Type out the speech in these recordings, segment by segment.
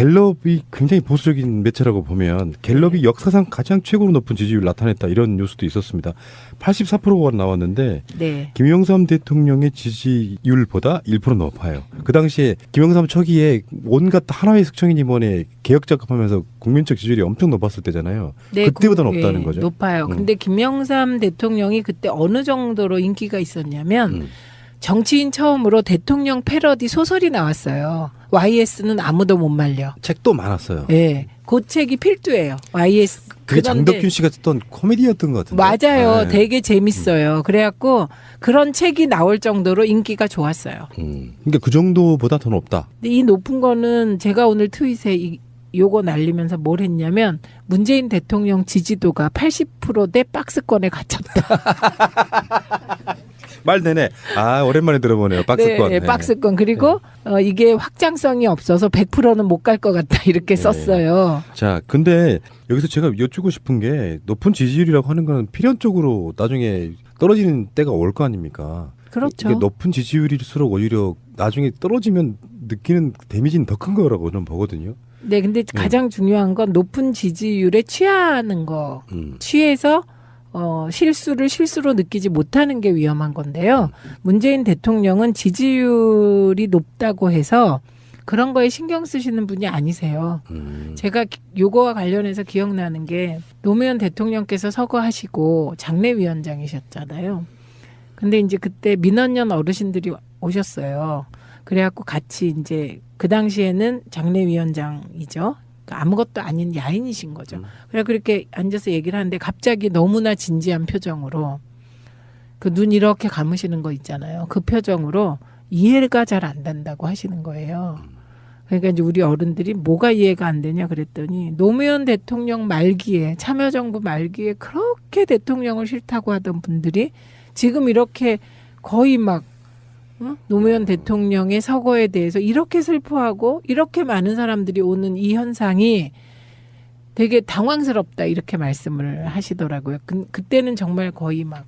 갤럽이 굉장히 보수적인 매체라고 보면 갤럽이 역사상 가장 최고로 높은 지지율을 나타냈다 이런 뉴스도 있었습니다. 84%가 나왔는데 네. 김영삼 대통령의 지지율보다 1% 높아요. 그 당시에 김영삼 초기에 온갖 하나의 숙청이니 뭐니 개혁 작업하면서 국민적 지지율이 엄청 높았을 때잖아요. 네, 그때보다 높다는 거죠. 높아요. 근데 김영삼 대통령이 그때 어느 정도로 인기가 있었냐면 정치인 처음으로 대통령 패러디 소설이 나왔어요. YS는 아무도 못 말려. 책도 많았어요. 네. 그 책이 필두예요. YS. 그게 장덕균 씨가 썼던 코미디였던 것 같은데. 맞아요. 네. 되게 재밌어요. 그래갖고 그런 책이 나올 정도로 인기가 좋았어요. 그러니까 그 정도보다 더 높다. 근데 이 높은 거는 제가 오늘 트윗에 요거 날리면서 뭘 했냐면 문재인 대통령 지지도가 80%대 박스권에 갇혔다. 말 되네. 아, 오랜만에 들어보네요. 박스권. 네, 박스권. 그리고 이게 확장성이 없어서 100%는 못 갈 것 같다. 이렇게 썼어요. 자, 근데 여기서 제가 여쭈고 싶은 게 높은 지지율이라고 하는 건 필연적으로 나중에 떨어지는 때가 올 거 아닙니까? 그렇죠. 이게 높은 지지율일수록 오히려 나중에 떨어지면 느끼는 데미지는 더 큰 거라고 저는 보거든요. 네, 근데 가장 중요한 건 높은 지지율에 취하는 거. 취해서 실수를 실수로 느끼지 못하는 게 위험한 건데요. 문재인 대통령은 지지율이 높다고 해서 그런 거에 신경 쓰시는 분이 아니세요. 제가 요거와 관련해서 기억나는 게 노무현 대통령께서 서거하시고 장례위원장이셨잖아요. 근데 이제 그때 민원연 어르신들이 오셨어요. 그래갖고 같이 이제 그 당시에는 장례위원장이죠. 아무것도 아닌 야인이신 거죠. 그래 그렇게 앉아서 얘기를 하는데 갑자기 너무나 진지한 표정으로 그 눈 이렇게 감으시는 거 있잖아요. 그 표정으로 이해가 잘 안 된다고 하시는 거예요. 그러니까 이제 우리 어른들이 뭐가 이해가 안 되냐 그랬더니 노무현 대통령 말기에 참여정부 말기에 그렇게 대통령을 싫다고 하던 분들이 지금 이렇게 거의 막 노무현 대통령의 서거에 대해서 이렇게 슬퍼하고 이렇게 많은 사람들이 오는 이 현상이 되게 당황스럽다 이렇게 말씀을 하시더라고요. 그때는 정말 거의 막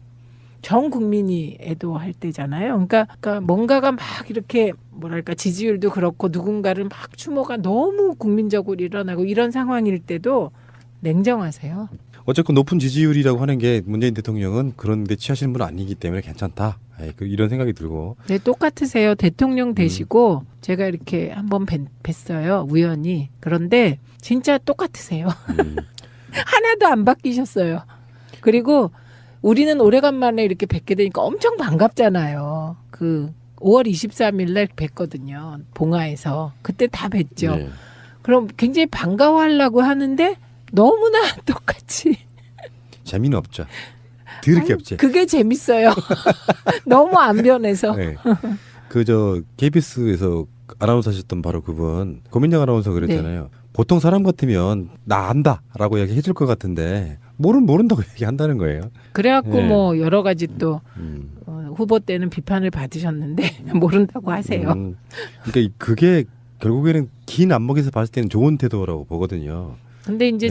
전 국민이 애도할 때잖아요. 그러니까 뭔가가 막 이렇게 뭐랄까 지지율도 그렇고 누군가를 막 추모가 너무 국민적으로 일어나고 이런 상황일 때도 냉정하세요. 어쨌건 높은 지지율이라고 하는 게 문재인 대통령은 그런 데 취하시는 분 아니기 때문에 괜찮다. 이런 생각이 들고. 네, 똑같으세요. 대통령 되시고 제가 이렇게 한번 뵀어요. 우연히. 그런데 진짜 똑같으세요. 하나도 안 바뀌셨어요. 그리고 우리는 오래간만에 이렇게 뵙게 되니까 엄청 반갑잖아요. 그 5월 23일 날 뵀거든요. 봉화에서. 그때 다 뵀죠. 네. 그럼 굉장히 반가워하려고 하는데 너무나 똑같이. 재미는 없죠. 드럽게 없지. 그게 재밌어요. 너무 안 변해서. 네. KBS에서 아나운서 하셨던 바로 그분, 고민정 아나운서 그랬잖아요. 네. 보통 사람 같으면 나 안다라고 얘기해 줄 것 같은데 모른다고 얘기한다는 거예요. 그래갖고 네. 뭐 여러 가지 또 후보 때는 비판을 받으셨는데 모른다고 하세요. 그러니까 그게 결국에는 긴 안목에서 봤을 때는 좋은 태도라고 보거든요. 근데 이제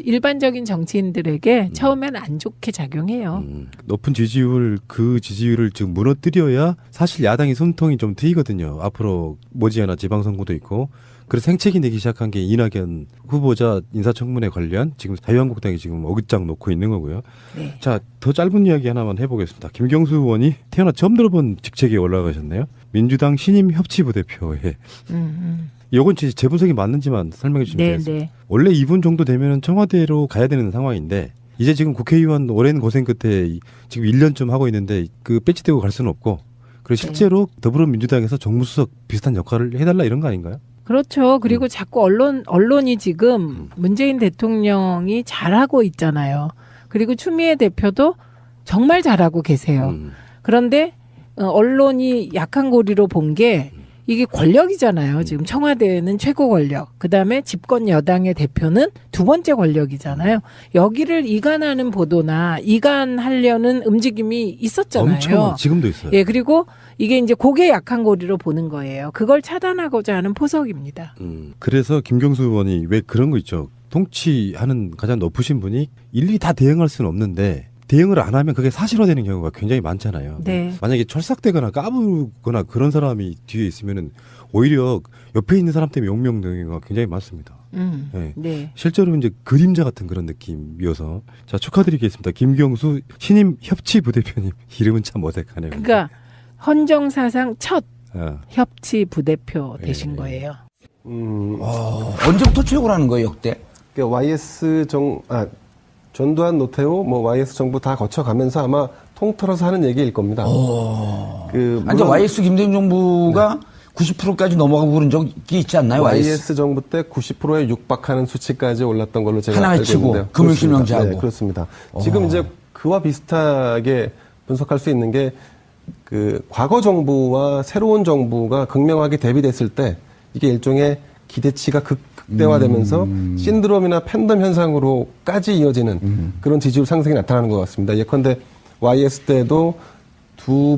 일반적인 정치인들에게 처음엔 안 좋게 작용해요. 높은 지지율, 그 지지율을 지금 무너뜨려야 사실 야당이 숨통이 좀 트이거든요. 앞으로 머지않아 지방선거도 있고. 그래서 생채기 내기 시작한 게 이낙연 후보자 인사청문회 관련 지금 자유한국당이 지금 어깃장 놓고 있는 거고요. 네. 자, 더 짧은 이야기 하나만 해보겠습니다. 김경수 의원이 태어나 처음 들어본 직책에 올라가셨네요. 민주당 신임 협치부대표에. 이건 제 분석이 맞는지만 설명해 주시면 되겠습니다. 네. 원래 이분 정도 되면 청와대로 가야 되는 상황인데 이제 지금 국회의원 오랜 고생 끝에 지금 1년쯤 하고 있는데 그 배치 떼고 갈 수는 없고 그리고 실제로 더불어민주당에서 정무수석 비슷한 역할을 해달라 이런 거 아닌가요? 그렇죠. 그리고 자꾸 언론이 지금 문재인 대통령이 잘하고 있잖아요. 그리고 추미애 대표도 정말 잘하고 계세요. 그런데 언론이 약한 고리로 본 게 이게 권력이잖아요. 지금 청와대는 최고 권력. 그다음에 집권 여당의 대표는 두 번째 권력이잖아요. 여기를 이간하는 보도나 이간하려는 움직임이 있었잖아요. 엄청 지금도 있어요. 예, 그리고 이게 이제 그게 약한 고리로 보는 거예요. 그걸 차단하고자 하는 포석입니다. 그래서 김경수 의원이 왜 그런 거 있죠. 통치하는 가장 높으신 분이 일일이 다 대응할 수는 없는데 대응을 안 하면 그게 사실화되는 경우가 굉장히 많잖아요. 네. 만약에 철삭되거나 까불거나 그런 사람이 뒤에 있으면은 오히려 옆에 있는 사람 때문에 용명등가 굉장히 많습니다. 네. 네. 실제로 이제 그림자 같은 그런 느낌이어서 자 축하드리겠습니다. 김경수 신임 협치부대표님 이름은 참 어색하네요. 그러니까 헌정사상 첫 협치부대표 되신 거예요. 언제부터 취역을 하는 거예요, 역대? YS 전두환, 노태우, YS 정부 다 거쳐가면서 아마 통틀어서 하는 얘기일 겁니다. 아니, YS 김대중 정부가 90%까지 넘어가고 그런 적이 있지 않나요? YS 정부 때 90%에 육박하는 수치까지 올랐던 걸로 제가 하나 알고 해치고 있는데요. 금융실명제하고. 네, 그렇습니다. 지금 이제 그와 비슷하게 분석할 수 있는 게 그 과거 정부와 새로운 정부가 극명하게 대비됐을 때 이게 일종의 기대치가 극대화되면서 신드롬이나 팬덤 현상으로까지 이어지는 그런 지지율 상승이 나타나는 것 같습니다. 예컨대 YS 때도 두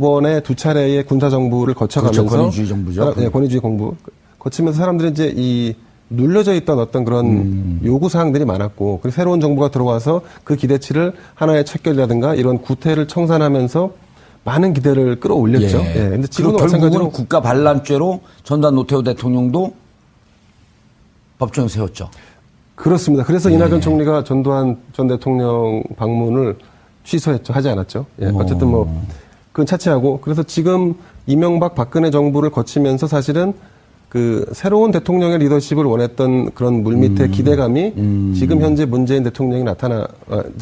차례의 군사정부를 거쳐가면서. 그렇죠, 권위주의 정부죠. 네, 권위주의 정부. 거치면서 사람들이 이제 이 눌려져 있던 어떤 그런 요구사항들이 많았고, 그리고 새로운 정부가 들어와서 그 기대치를 하나의 척결이라든가 이런 구태를 청산하면서 많은 기대를 끌어올렸죠. 예. 예. 근데 지금도 결국은 마찬가지로 국가 반란죄로 전두환 노태우 대통령도 법정에 세웠죠. 그렇습니다. 그래서 이낙연 총리가 전두환 전 대통령 방문을 취소했죠. 하지 않았죠. 예. 어쨌든 그건 차치하고, 그래서 지금 이명박 박근혜 정부를 거치면서 사실은 그 새로운 대통령의 리더십을 원했던 그런 물밑의 기대감이 지금 현재 문재인 대통령이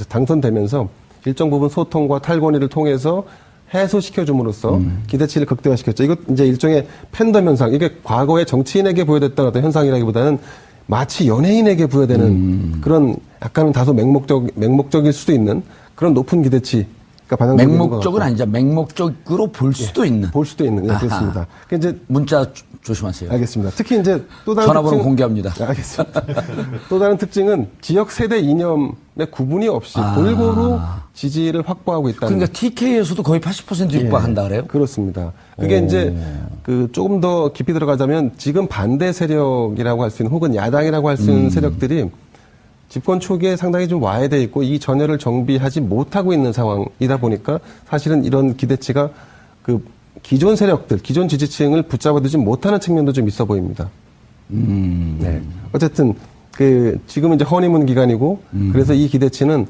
당선되면서 일정 부분 소통과 탈권위를 통해서 해소시켜줌으로써 기대치를 극대화시켰죠. 이것 이제 일종의 팬덤 현상. 이게 과거에 정치인에게 부여됐던 어떤 현상이라기보다는 마치 연예인에게 부여되는 그런 약간은 다소 맹목적일 수도 있는 그런 높은 기대치가 반영되는 것 같고. 맹목적은 아니죠. 맹목적으로 볼 수도 있는. 볼 수도 있는. 예, 그렇습니다. 그러니까 이제 문자 조심하세요. 알겠습니다. 특히 이제 또 다른 전화번호 공개합니다. 알겠습니다. 또 다른 특징은 지역 세대 이념의 구분이 없이 골고루 지지를 확보하고 있다는. 그러니까 TK에서도 거의 80% 육박한다 그래요? 그렇습니다. 그게 이제 그 조금 더 깊이 들어가자면 지금 반대 세력이라고 할 수 있는 혹은 야당이라고 할 수 있는 세력들이 집권 초기에 상당히 좀 와해돼 있고 이 전열을 정비하지 못하고 있는 상황이다 보니까 사실은 이런 기대치가 그 기존 세력들, 기존 지지층을 붙잡아두지 못하는 측면도 좀 있어 보입니다. 네. 어쨌든 그 지금은 이제 허니문 기간이고 그래서 이 기대치는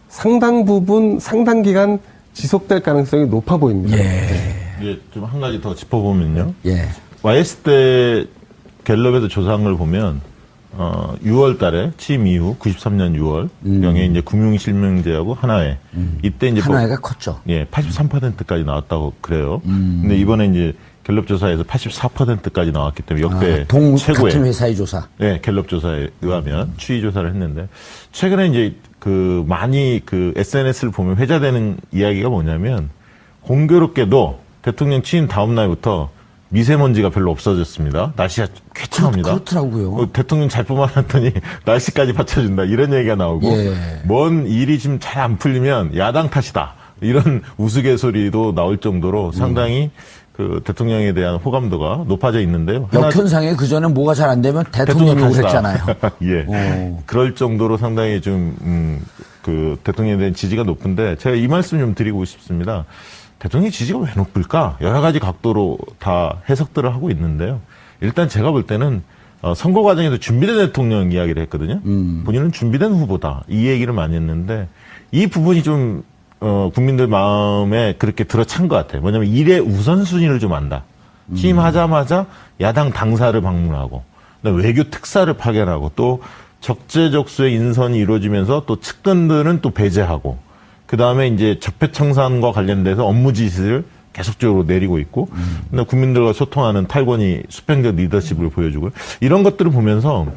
상당 부분 상당 기간 지속될 가능성이 높아 보입니다. 예, 좀 한 가지 더 짚어보면요. 예. YS 때 갤럽에서 조사한 걸 보면 6월 달에 취임 이후 93년 6월 경에 이제 금융실명제하고 하나회 이때 이제 하나회가 컸죠. 예, 83%까지 나왔다고 그래요. 근데 이번에 이제 갤럽 조사에서 84%까지 나왔기 때문에 역대 최고의 같은 회사의 조사. 네, 갤럽 조사에 의하면 추이 조사를 했는데 최근에 이제 그 많이 그 SNS를 보면 회자되는 이야기가 뭐냐면 공교롭게도 대통령 취임 다음 날부터 미세먼지가 별로 없어졌습니다. 날씨가 쾌청합니다. 그렇더라고요. 대통령 잘 뽑아놨더니 날씨까지 받쳐준다. 이런 얘기가 나오고 뭔 일이 지금 잘 안 풀리면 야당 탓이다. 이런 우스갯소리도 나올 정도로 상당히 그 대통령에 대한 호감도가 높아져 있는데요. 역현상에 그전에 뭐가 잘 안 되면 대통령이 그랬잖아요. 예. 그럴 정도로 상당히 그 대통령에 대한 지지가 높은데 제가 이 말씀 좀 드리고 싶습니다. 대통령 지지가 왜 높을까? 여러 가지 각도로 다 해석들을 하고 있는데요. 일단 제가 볼 때는 선거 과정에서 준비된 대통령 이야기를 했거든요. 본인은 준비된 후보다. 이 얘기를 많이 했는데 이 부분이 좀 국민들 마음에 그렇게 들어찬 것 같아요. 뭐냐면 일의 우선순위를 좀 안다. 취임하자마자 야당 당사를 방문하고 외교 특사를 파견하고 또 적재적소의 인선이 이루어지면서 또 측근들은 또 배제하고 그 다음에 이제 적폐청산과 관련돼서 업무 지시를 계속적으로 내리고 있고, 국민들과 소통하는 탈권위 수평적 리더십을 보여주고, 이런 것들을 보면서,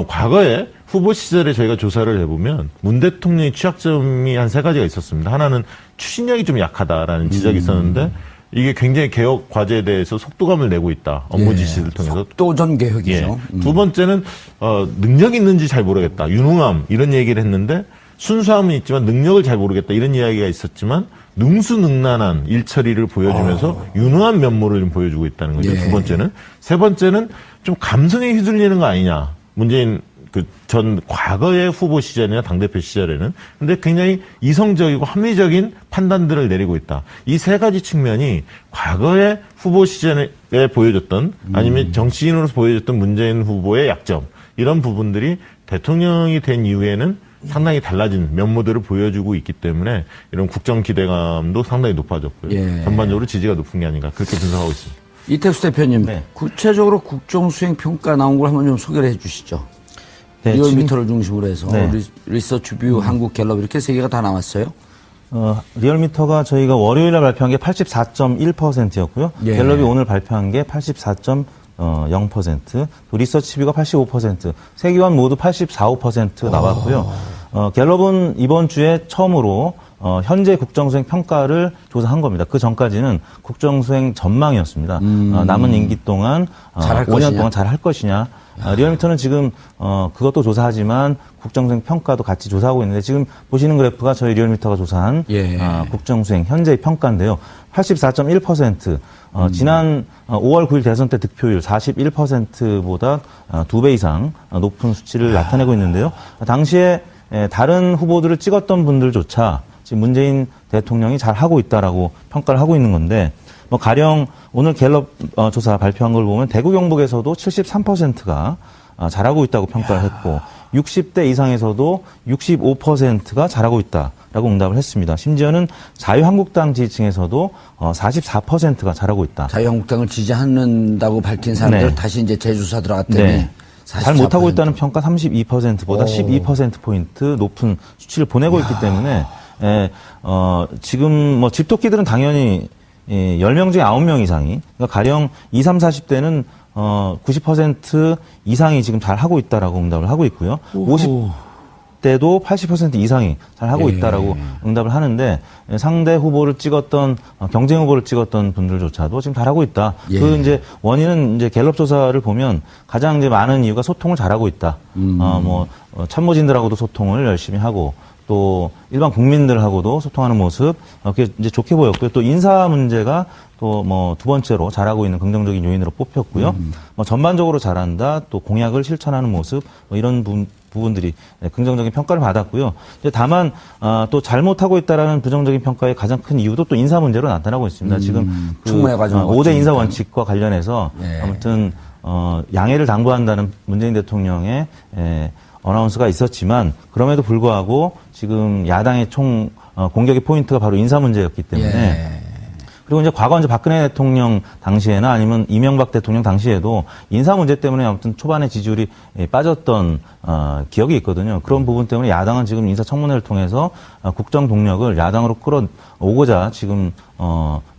과거에 후보 시절에 저희가 조사를 해보면, 문 대통령의 취약점이 한 3가지가 있었습니다. 하나는 추진력이 좀 약하다라는 지적이 있었는데, 이게 굉장히 개혁 과제에 대해서 속도감을 내고 있다. 업무 지시를 통해서. 속도전 개혁이죠. 두 번째는, 능력이 있는지 잘 모르겠다. 유능함, 이런 얘기를 했는데, 순수함은 있지만 능력을 잘 모르겠다 이런 이야기가 있었지만 능수능란한 일처리를 보여주면서 유능한 면모를 좀 보여주고 있다는 거죠. 두 번째는. 세 번째는 좀 감성에 휘둘리는 거 아니냐. 문재인 전 과거의 후보 시절이나 당대표 시절에는 근데 굉장히 이성적이고 합리적인 판단들을 내리고 있다. 이 세 가지 측면이 과거의 후보 시절에 보여줬던 아니면 정치인으로서 보여줬던 문재인 후보의 약점 이런 부분들이 대통령이 된 이후에는 상당히 달라진 면모들을 보여주고 있기 때문에 이런 국정 기대감도 상당히 높아졌고요. 예. 전반적으로 지지가 높은 게 아닌가 그렇게 분석하고 있습니다. 이택수 대표님, 네. 구체적으로 국정수행평가 나온 걸 한번 좀 소개를 해 주시죠. 네, 리얼미터를 중심으로 해서 네. 리서치뷰, 한국갤럽 이렇게 세 개가 다 나왔어요. 리얼미터가 저희가 월요일에 발표한 게 84.1%였고요. 예. 갤럽이 오늘 발표한 게 84.0%, 또 리서치뷰가 85%, 세 기관 모두 84, 5% 나왔고요. 갤럽은 이번 주에 처음으로 현재 국정수행 평가를 조사한 겁니다. 그 전까지는 국정수행 전망이었습니다. 남은 임기 동안 잘할 5년 것이냐? 동안 잘 할 것이냐. 리얼미터는 지금 그것도 조사하지만 국정수행 평가도 같이 조사하고 있는데 지금 보시는 그래프가 저희 리얼미터가 조사한 예. 국정수행 현재의 평가인데요. 84.1%. 지난 5월 9일 대선 때 득표율 41%보다 2배 이상 높은 수치를 나타내고 있는데요. 당시에 다른 후보들을 찍었던 분들조차 지금 문재인 대통령이 잘 하고 있다라고 평가를 하고 있는 건데, 뭐 가령 오늘 갤럽 조사 발표한 걸 보면 대구 경북에서도 73%가 잘하고 있다고 평가를 했고, 60대 이상에서도 65%가 잘하고 있다라고 응답을 했습니다. 심지어는 자유한국당 지지층에서도 44%가 잘하고 있다. 자유한국당을 지지하는다고 밝힌 사람들 네. 다시 이제 재조사 들어갔더니 네. 잘 44%. 못하고 있다는 평가 32%보다 12%포인트 높은 수치를 보내고 있기 때문에, 지금 뭐 집토끼들은 당연히 10명 중에 9명 이상이, 그러니까 가령 20, 30, 40대는 90% 이상이 지금 잘 하고 있다라고 응답을 하고 있고요. 50대도 80% 이상이 잘 하고 있다라고 응답을 하는데, 상대 후보를 찍었던 경쟁 후보를 찍었던 분들조차도 지금 잘하고 있다. 예. 그 이제 원인은 이제 갤럽 조사를 보면 가장 이제 많은 이유가 소통을 잘하고 있다. 참모진들하고도 소통을 열심히 하고, 또 일반 국민들하고도 소통하는 모습, 그게 이제 좋게 보였고요. 또 인사 문제가 또 뭐 두 번째로 잘하고 있는 긍정적인 요인으로 뽑혔고요. 뭐 전반적으로 잘한다, 또 공약을 실천하는 모습, 뭐 이런 부분들이 긍정적인 평가를 받았고요. 이제 다만 또 잘못하고 있다라는 부정적인 평가의 가장 큰 이유도 또 인사 문제로 나타나고 있습니다. 지금 청문회 과정 5대 인사 원칙과 관련해서 네. 아무튼 양해를 당부한다는 문재인 대통령의 어나운스가 있었지만, 그럼에도 불구하고 지금 야당의 공격의 포인트가 바로 인사 문제였기 때문에, 예. 그리고 이제 과거 이제 박근혜 대통령 당시에나 아니면 이명박 대통령 당시에도 인사 문제 때문에 아무튼 초반에 지지율이 빠졌던 기억이 있거든요. 그런 부분 때문에 야당은 지금 인사청문회를 통해서 국정 동력을 야당으로 끌어오고자 지금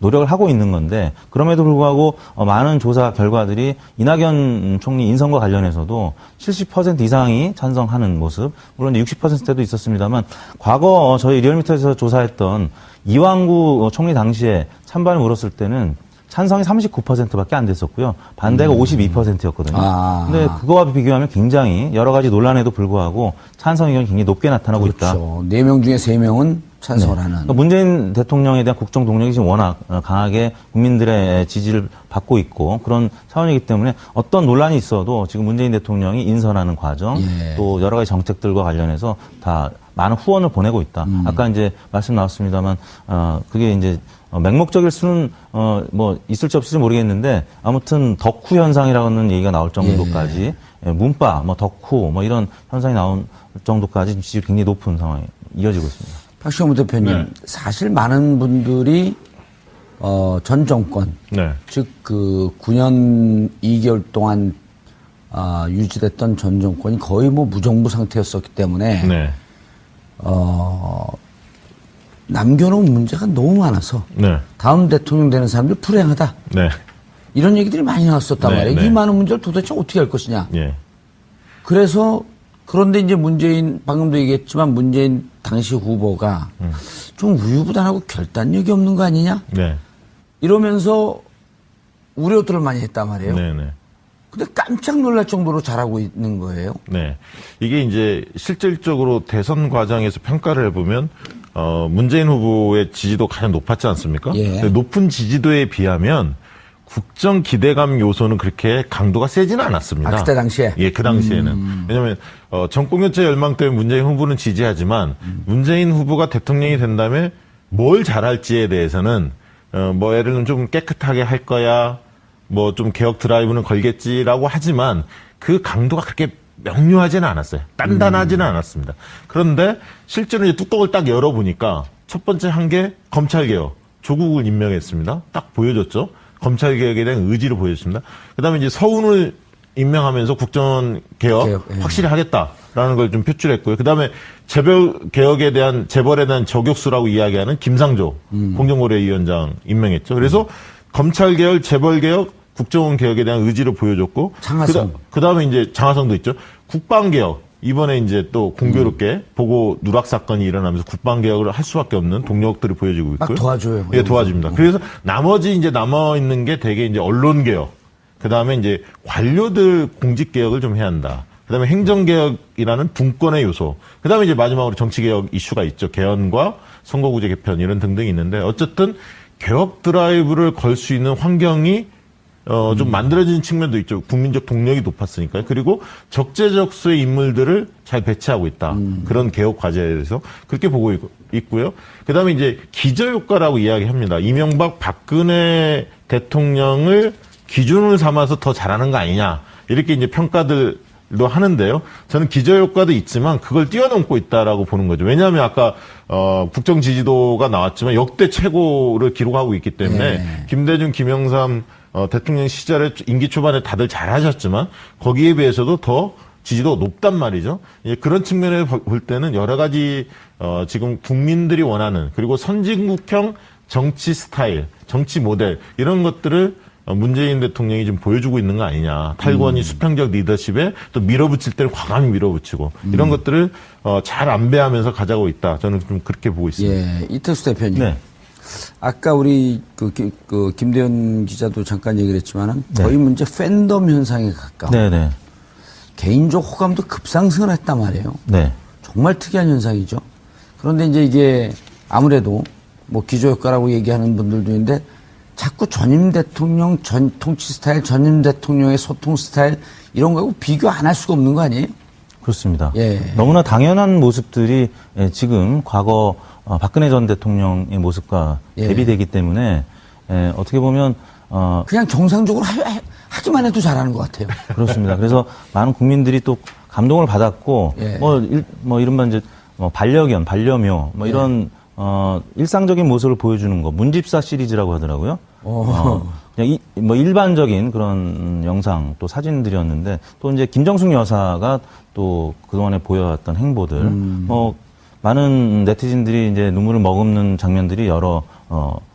노력을 하고 있는 건데, 그럼에도 불구하고 많은 조사 결과들이 이낙연 총리 인선과 관련해서도 70% 이상이 찬성하는 모습, 물론 60%대도 있었습니다만, 과거 저희 리얼미터에서 조사했던 이완구 총리 당시에 찬반을 물었을 때는 찬성이 39%밖에 안 됐었고요. 반대가 52%였거든요. 근데 그거와 비교하면 굉장히 여러 가지 논란에도 불구하고 찬성 의견이 굉장히 높게 나타나고 있다. 그렇죠. 4명 중에 3명은 찬성을 하는. 그러니까 문재인 대통령에 대한 국정 동력이 지금 워낙 강하게 국민들의 지지를 받고 있고 그런 차원이기 때문에 어떤 논란이 있어도 지금 문재인 대통령이 인선하는 과정, 또 여러 가지 정책들과 관련해서 다 많은 후원을 보내고 있다. 아까 이제 말씀 나왔습니다만, 그게 이제 맹목적일 수는 뭐 있을지 없을지 모르겠는데, 아무튼 덕후 현상이라는 얘기가 나올 정도까지 문파, 뭐 덕후, 뭐 이런 현상이 나온 정도까지 지지율이 굉장히 높은 상황이 이어지고 있습니다. 박시영 대표님, 사실 많은 분들이 전 정권, 즉 그 9년 2개월 동안 유지됐던 전 정권이 거의 뭐 무정부 상태였었기 때문에 남겨놓은 문제가 너무 많아서 다음 대통령 되는 사람들 불행하다. 이런 얘기들이 많이 나왔었단 말이에요. 이 많은 문제를 도대체 어떻게 할 것이냐. 그래서 그런데 이제 문재인, 방금도 얘기했지만 문재인 당시 후보가 좀 우유부단하고 결단력이 없는 거 아니냐? 이러면서 우려들을 많이 했단 말이에요. 근데 깜짝 놀랄 정도로 잘하고 있는 거예요. 이게 이제 실질적으로 대선 과정에서 평가를 해보면 문재인 후보의 지지도 가장 높았지 않습니까? 근데 높은 지지도에 비하면 국정 기대감 요소는 그렇게 강도가 세지는 않았습니다. 그때 당시에? 예, 그 당시에는. 왜냐하면 정권교체 열망 때문에 문재인 후보는 지지하지만 문재인 후보가 대통령이 된다면 뭘 잘할지에 대해서는 뭐 예를 들면 좀 깨끗하게 할 거야, 뭐 좀 개혁 드라이브는 걸겠지라고 하지만 그 강도가 그렇게 명료하지는 않았어요. 단단하지는 않았습니다. 그런데 실제로 이제 뚜껑을 딱 열어보니까 첫 번째 한 게 검찰개혁, 조국을 임명했습니다. 딱 보여줬죠. 검찰개혁에 대한 의지를 보여줬습니다. 그 다음에 이제 서훈을 임명하면서 국정개혁 확실히 하겠다라는 걸 좀 표출했고요. 그 다음에 재벌개혁에 대한, 재벌에 대한 저격수라고 이야기하는 김상조 공정거래위원장 임명했죠. 그래서 검찰개혁, 재벌개혁, 국정원 개혁에 대한 의지를 보여줬고, 장하성. 그 다음에 이제 장하성도 있죠. 국방개혁. 이번에 이제 또 공교롭게 보고 누락 사건이 일어나면서 국방개혁을 할 수밖에 없는 동력들을 보여주고 있고요. 막 도와줘요. 예, 도와줍니다. 그래서 나머지 이제 남아있는 게 되게 이제 언론개혁. 그 다음에 이제 관료들 공직개혁을 좀 해야 한다. 그 다음에 행정개혁이라는 분권의 요소. 그 다음에 이제 마지막으로 정치개혁 이슈가 있죠. 개헌과 선거구제 개편 이런 등등이 있는데 어쨌든 개혁 드라이브를 걸 수 있는 환경이 좀 만들어진 측면도 있죠. 국민적 동력이 높았으니까요. 그리고 적재적소의 인물들을 잘 배치하고 있다. 그런 개혁 과제에 대해서 그렇게 보고 있고요. 그 다음에 이제 기저효과라고 이야기합니다. 이명박, 박근혜 대통령을 기준을 삼아서 더 잘하는 거 아니냐. 이렇게 이제 평가들도 하는데요. 저는 기저효과도 있지만 그걸 뛰어넘고 있다라고 보는 거죠. 왜냐하면 아까 국정 지지도가 나왔지만 역대 최고를 기록하고 있기 때문에 김대중, 김영삼 대통령 시절에 임기 초반에 다들 잘하셨지만 거기에 비해서도 더 지지도가 높단 말이죠. 예, 그런 측면에 볼 때는 여러 가지 지금 국민들이 원하는 그리고 선진국형 정치 스타일, 정치 모델 이런 것들을 문재인 대통령이 좀 보여주고 있는 거 아니냐. 탈권위 수평적 리더십에 또 밀어붙일 때는 과감히 밀어붙이고 이런 것들을 잘 안배하면서 가져가고 있다. 저는 좀 그렇게 보고 있습니다. 예, 이태수 대표님. 네. 아까 우리 그 김대현 기자도 잠깐 얘기를 했지만은 거의 문제 팬덤 현상에 가까워. 네네. 개인적 호감도 급상승을 했단 말이에요. 네. 정말 특이한 현상이죠. 그런데 이제 이게 아무래도 뭐 기저효과라고 얘기하는 분들도 있는데 자꾸 전임 대통령 통치 스타일, 전임 대통령의 소통 스타일 이런 거하고 비교 안 할 수가 없는 거 아니에요? 그렇습니다. 예. 너무나 당연한 모습들이 지금 과거 박근혜 전 대통령의 모습과 대비되기 때문에 어떻게 보면 그냥 정상적으로 하기만 해도 잘하는 것 같아요. 그렇습니다. 그래서 많은 국민들이 또 감동을 받았고 뭐 이른바 이제 반려견, 반려묘 뭐 이런 일상적인 모습을 보여주는 거 문집사 시리즈라고 하더라고요. 그냥 뭐 일반적인 그런 영상 또 사진들이었는데 또 이제 김정숙 여사가 또 그동안에 보여왔던 행보들 뭐 많은 네티즌들이 이제 눈물을 머금는 장면들이 여러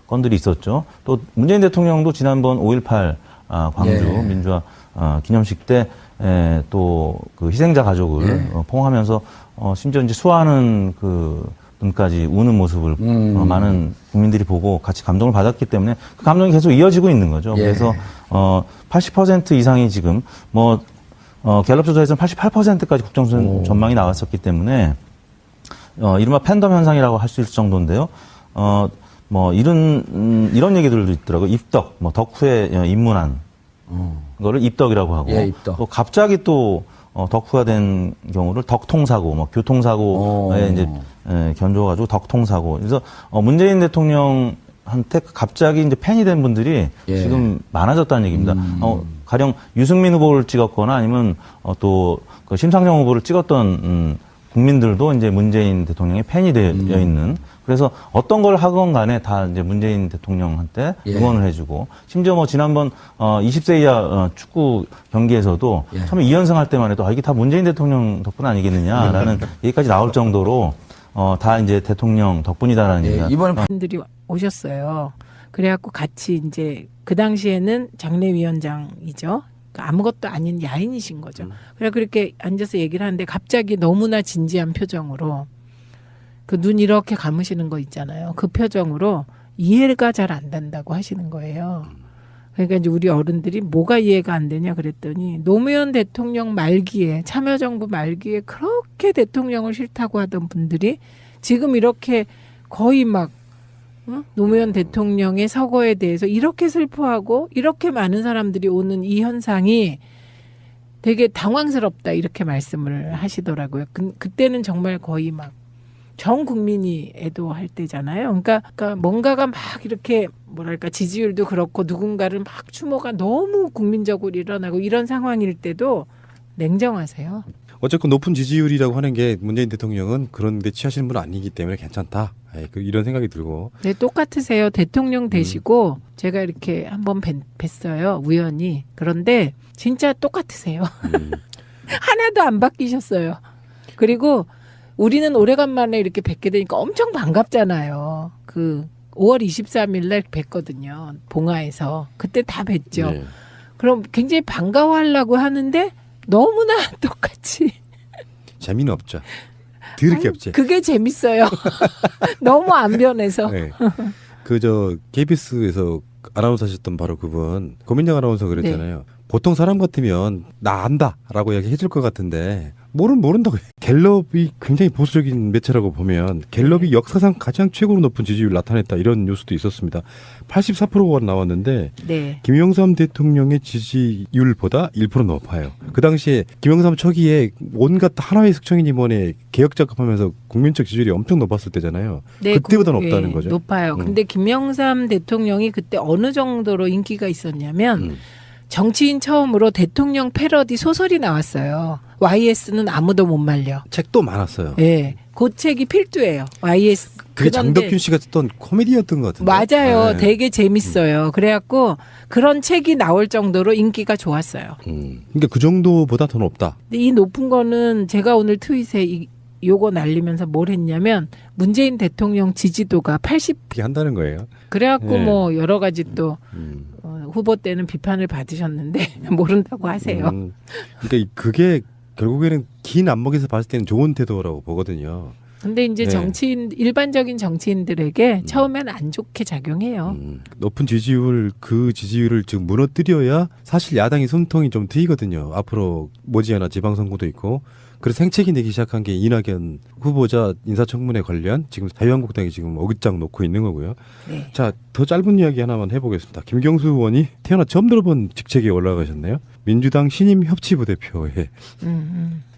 건들이 있었죠. 또 문재인 대통령도 지난번 5.18 광주 민주화 기념식 때 또 그 희생자 가족을 포옹하면서 심지어 이제 수화하는 그 분까지 우는 모습을 많은 국민들이 보고 같이 감동을 받았기 때문에 그 감동이 계속 이어지고 있는 거죠. 그래서 80% 이상이 지금 뭐 갤럽 조사에서는 88%까지 국정 전망이 나왔었기 때문에 이른바 팬덤 현상이라고 할 수 있을 정도인데요. 뭐 이런 얘기들도 있더라고요. 입덕, 뭐 덕후에 입문한 거를 입덕이라고 하고 입덕. 또 갑자기 또 덕후가 된 경우를 덕통사고, 뭐 교통사고에 이제 견줘가지고 덕통사고. 그래서 문재인 대통령한테 갑자기 이제 팬이 된 분들이 지금 많아졌다는 얘기입니다. 가령 유승민 후보를 찍었거나 아니면 또 그 심상정 후보를 찍었던 국민들도 이제 문재인 대통령의 팬이 되어 있는. 그래서 어떤 걸 하건 간에 다 이제 문재인 대통령한테 응원을 해주고, 심지어 뭐 지난번 20세 이하 축구 경기에서도 처음에 2연승 할 때만 해도 이게 다 문재인 대통령 덕분 아니겠느냐라는 얘기까지 나올 정도로 다 이제 대통령 덕분이다라는 얘기가. 이번에 분들이 오셨어요. 그래갖고 같이 이제 그 당시에는 장례위원장이죠. 그러니까 아무것도 아닌 야인이신 거죠. 그래 그렇게 앉아서 얘기를 하는데 갑자기 너무나 진지한 표정으로 그 눈 이렇게 감으시는 거 있잖아요. 그 표정으로 이해가 잘 안 된다고 하시는 거예요. 그러니까 이제 우리 어른들이 뭐가 이해가 안 되냐 그랬더니 노무현 대통령 말기에 참여정부 말기에 그렇게 대통령을 싫다고 하던 분들이 지금 이렇게 거의 막 노무현 대통령의 서거에 대해서 이렇게 슬퍼하고 이렇게 많은 사람들이 오는 이 현상이 되게 당황스럽다 이렇게 말씀을 하시더라고요. 그때는 정말 거의 막 전 국민이 애도할 때잖아요. 그러니까 뭔가가 막 이렇게 뭐랄까 지지율도 그렇고 누군가를 막 추모가 너무 국민적으로 일어나고 이런 상황일 때도 냉정하세요. 어쨌건 높은 지지율이라고 하는 게 문재인 대통령은 그런 데 취하시는 분 아니기 때문에 괜찮다. 이런 생각이 들고. 네, 똑같으세요. 대통령 되시고 제가 이렇게 한번 뵀어요. 우연히. 그런데 진짜 똑같으세요. 하나도 안 바뀌셨어요. 그리고 우리는 오래간만에 이렇게 뵙게 되니까 엄청 반갑잖아요. 5월 23일 날 뵀거든요. 봉화에서. 그때 다 뵀죠. 네. 그럼 굉장히 반가워하려고 하는데 너무나 똑같이. 재미는 없죠. 드럽게 없지. 그게 재밌어요. 너무 안 변해서. 네. KBS에서 아나운서 하셨던 바로 그분, 고민정 아나운서 그랬잖아요. 네. 보통 사람 같으면 나 안다라고 얘기해줄 것 같은데 모른다고. 갤럽이 굉장히 보수적인 매체라고 보면 갤럽이 역사상 가장 최고로 높은 지지율을 나타냈다 이런 뉴스도 있었습니다. 84%가 나왔는데 네. 김영삼 대통령의 지지율보다 1% 높아요. 그 당시에 김영삼 초기에 온갖 하나의 숙청이니 뭐니 개혁 작업하면서 국민적 지지율이 엄청 높았을 때잖아요. 네, 그때보다 높다는 거죠. 높아요. 근데 김영삼 대통령이 그때 어느 정도로 인기가 있었냐면 정치인 처음으로 대통령 패러디 소설이 나왔어요. YS는 아무도 못 말려. 책도 많았어요. 네. 그 책이 필두예요. YS. 그게 장덕균 씨가 썼던 코미디였던 것 같은데. 맞아요. 네. 되게 재밌어요. 그래갖고 그런 책이 나올 정도로 인기가 좋았어요. 그러니까 그 정도보다 더 높다. 근데 이 높은 거는 제가 오늘 트윗에 요거 날리면서 뭘 했냐면 문재인 대통령 지지도가 80. 한다는 거예요. 그래갖고 네. 뭐 여러 가지 또 후보 때는 비판을 받으셨는데 모른다고 하세요. 그러니까 그게 결국에는 긴 안목에서 봤을 때는 좋은 태도라고 보거든요. 근데 이제 네. 일반적인 정치인들에게 처음엔 안 좋게 작용해요. 높은 지지율, 그 지지율을 지금 무너뜨려야 사실 야당이 숨통이 좀 트이거든요. 앞으로 머지않아 지방선거도 있고. 그래서 생채기 내기 시작한 게 이낙연 후보자 인사청문회 관련 지금 자유한국당이 지금 어깃장 놓고 있는 거고요. 네. 자, 더 짧은 이야기 하나만 해보겠습니다. 김경수 의원이 태어나 처음 들어본 직책에 올라가셨네요. 민주당 신임 협치부대표에.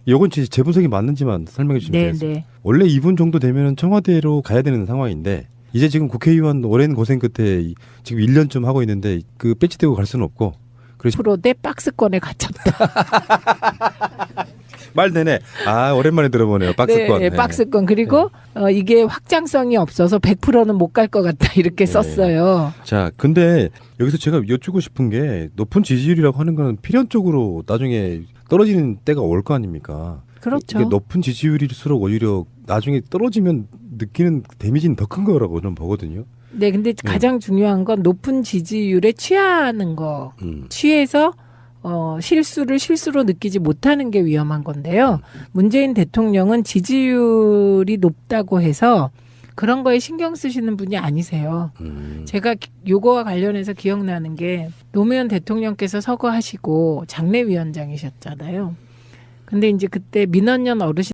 이건 제 분석이 맞는지만 설명해 주시면 되겠습니다. 네. 원래 이분 정도 되면 청와대로 가야 되는 상황인데 이제 지금 국회의원 오랜 고생 끝에 지금 1년쯤 하고 있는데 그 배치 떼고 갈 수는 없고. 그래서 프로대 박스권에 갇혔다. 말 되네. 오랜만에 들어보네요. 박스권. 네, 박스권. 그리고 이게 확장성이 없어서 100%는 못 갈 것 같다. 이렇게 썼어요. 자, 근데 여기서 제가 여쭙고 싶은 게 높은 지지율이라고 하는 거는 필연적으로 나중에 떨어지는 때가 올 거 아닙니까? 그렇죠. 이게 높은 지지율일수록 오히려 나중에 떨어지면 느끼는 데미지는 더 큰 거라고 저는 보거든요. 네, 근데 가장 중요한 건 높은 지지율에 취하는 거. 취해서 실수를 실수로 느끼지 못하는 게 위험한 건데요. 문재인 대통령은 지지율이 높다고 해서 그런 거에 신경 쓰시는 분이 아니세요. 제가 요거와 관련해서 기억나는 게 노무현 대통령께서 서거하시고 장례위원장이셨잖아요. 근데 이제 그때 민원연 어르신